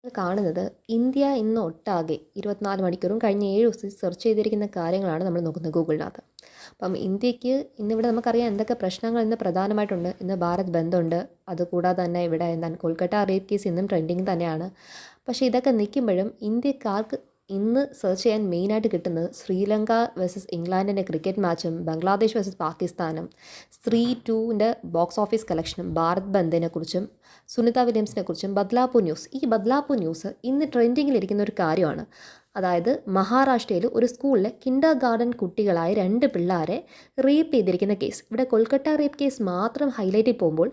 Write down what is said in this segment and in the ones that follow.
കാണുന്നത് ഇന്ത്യ ഇന്ന് ഒട്ടാകെ 24 മണിക്കൂറും കഴിഞ്ഞ 7 ദിവസം സെർച്ച് ചെയ്തിരിക്കുന്ന കാര്യങ്ങളാണ് നമ്മൾ നോക്കുന്നത് ഗൂഗിളിനകത്ത്. അപ്പം ഇന്ത്യക്ക് ഇന്നിവിടെ നമുക്കറിയാം എന്തൊക്കെ പ്രശ്നങ്ങൾ ഇന്ന് പ്രധാനമായിട്ടുണ്ട്. ഇന്ന് ഭാരത് ബന്ധുണ്ട്. അതുകൂടാതെ തന്നെ ഇവിടെ എന്താണ് കൊൽക്കത്ത റേപ്പ് കേസ് ഇന്നും ട്രെൻഡിങ് തന്നെയാണ്. പക്ഷേ ഇതൊക്കെ നിൽക്കുമ്പോഴും ഇന്ത്യക്കാർക്ക് ഇന്ന് സെർച്ച് ചെയ്യാൻ മെയിനായിട്ട് കിട്ടുന്നത് ശ്രീലങ്ക വേഴ്സസ് ഇംഗ്ലണ്ടിൻ്റെ ക്രിക്കറ്റ് മാച്ചും ബംഗ്ലാദേശ് വേഴ്സസ് പാകിസ്ഥാനും സ്ത്രീ 2ൻ്റെ ബോക്സ് ഓഫീസ് കളക്ഷനും ഭാരത് ബന്ദിനെ കുറിച്ചും സുനിത വില്യംസിനെ കുറിച്ചും ബദ്ലാപൂർ ന്യൂസ്. ഈ ബദ്ലാപൂർ ന്യൂസ് ഇന്ന് ട്രെൻഡിങ്ങിലിരിക്കുന്ന ഒരു കാര്യമാണ്. അതായത് മഹാരാഷ്ട്രയിൽ ഒരു സ്കൂളിലെ കിൻഡർ ഗാർഡൻ കുട്ടികളായ 2 പിള്ളേരെ റേപ്പ് ചെയ്തിരിക്കുന്ന കേസ്. ഇവിടെ കൊൽക്കത്ത റേപ്പ് കേസ് മാത്രം ഹൈലൈറ്റിൽ പോകുമ്പോൾ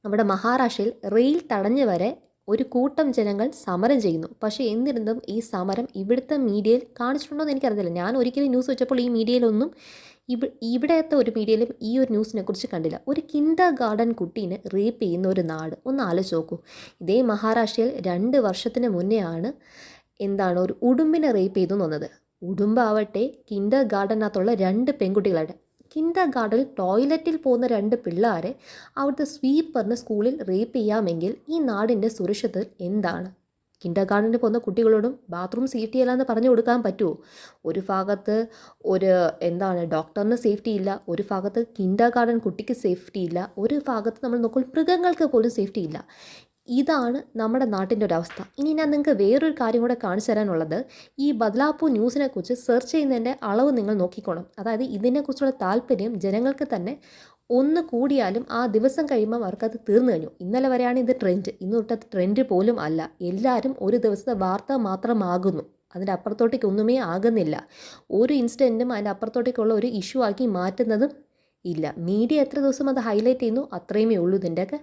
അവിടെ മഹാരാഷ്ട്രയിൽ റെയിൽ തടഞ്ഞ് വരെ ഒരു കൂട്ടം ജനങ്ങൾ സമരം ചെയ്യുന്നു. പക്ഷേ എന്നിരുന്നും ഈ സമരം ഇവിടുത്തെ മീഡിയയിൽ കാണിച്ചിട്ടുണ്ടോ എന്ന് എനിക്കറിയില്ല. ഞാൻ ഒരിക്കലും ന്യൂസ് വെച്ചപ്പോൾ ഈ മീഡിയയിലൊന്നും ഇവിടത്തെ ഒരു മീഡിയയിലും ഈ ഒരു ന്യൂസിനെ കുറിച്ച് കണ്ടില്ല. ഒരു കിൻഡർ ഗാർഡൻ കുട്ടീനെ റേപ്പ് ചെയ്യുന്ന ഒരു നാട് ഒന്ന് ആലോചിച്ച് നോക്കൂ. ഇതേ മഹാരാഷ്ട്രയിൽ 2 വർഷത്തിന് മുന്നേ ആണ് ഒരു ഉടുമ്പിനെ റേപ്പ് ചെയ്തു വന്നത്. ഉടുമ്പാവട്ടെ കിൻഡർ ഗാർഡനകത്തുള്ള 2 പെൺകുട്ടികളുടെ കിൻഡർ ഗാർഡനിൽ ടോയ്ലറ്റിൽ പോകുന്ന 2 പിള്ളേരെ അവിടുത്തെ സ്വീപ്പറിന് സ്കൂളിൽ റേപ്പ് ചെയ്യാമെങ്കിൽ ഈ നാടിൻ്റെ സുരക്ഷിതത്വം എന്താണ്? കിൻഡർ ഗാർഡനിൽ പോകുന്ന കുട്ടികളോടും ബാത്റൂം സേഫ്റ്റി അല്ലാന്ന് പറഞ്ഞു കൊടുക്കാൻ പറ്റുമോ? ഒരു ഭാഗത്ത് ഒരു ഡോക്ടറിന് സേഫ്റ്റി ഇല്ല, ഒരു ഭാഗത്ത് കിൻഡർ ഗാർഡൻ കുട്ടിക്ക് സേഫ്റ്റി ഇല്ല, ഒരു ഭാഗത്ത് നമ്മൾ നോക്കുമ്പോൾ മൃഗങ്ങൾക്ക് പോലും സേഫ്റ്റി ഇല്ല. ഇതാണ് നമ്മുടെ നാട്ടിൻ്റെ ഒരു അവസ്ഥ. ഇനി ഞാൻ നിങ്ങൾക്ക് വേറൊരു കാര്യം കൂടെ കാണിച്ചു തരാനുള്ളത്, ഈ ബദ്ലാപൂർ ന്യൂസിനെ കുറിച്ച് സെർച്ച് ചെയ്യുന്നതിൻ്റെ അളവ് നിങ്ങൾ നോക്കിക്കോണം. അതായത് ഇതിനെക്കുറിച്ചുള്ള താല്പര്യം ജനങ്ങൾക്ക് തന്നെ ഒന്ന് കൂടിയാലും ആ ദിവസം കഴിയുമ്പോൾ അവർക്കത് തീർന്നു കഴിഞ്ഞു. ഇന്നലെ വരെയാണ് ഇത് ട്രെൻഡ്, ഇന്ന് തൊട്ടത് ട്രെൻഡ് പോലും അല്ല. എല്ലാവരും ഒരു ദിവസത്തെ വാർത്ത മാത്രമാകുന്നു, അതിൻ്റെ അപ്പുറത്തോട്ടേക്ക് ഒന്നുമേ ആകുന്നില്ല. ഒരു ഇൻസിഡൻറ്റും അതിൻ്റെ അപ്പുറത്തോട്ടേക്കുള്ള ഒരു ഇഷ്യൂ ആക്കി മാറ്റുന്നതും ഇല്ല. മീഡിയ എത്ര ദിവസം അത് ഹൈലൈറ്റ് ചെയ്യുന്നു അത്രയുമേ ഉള്ളൂ ഇതിൻ്റെയൊക്കെ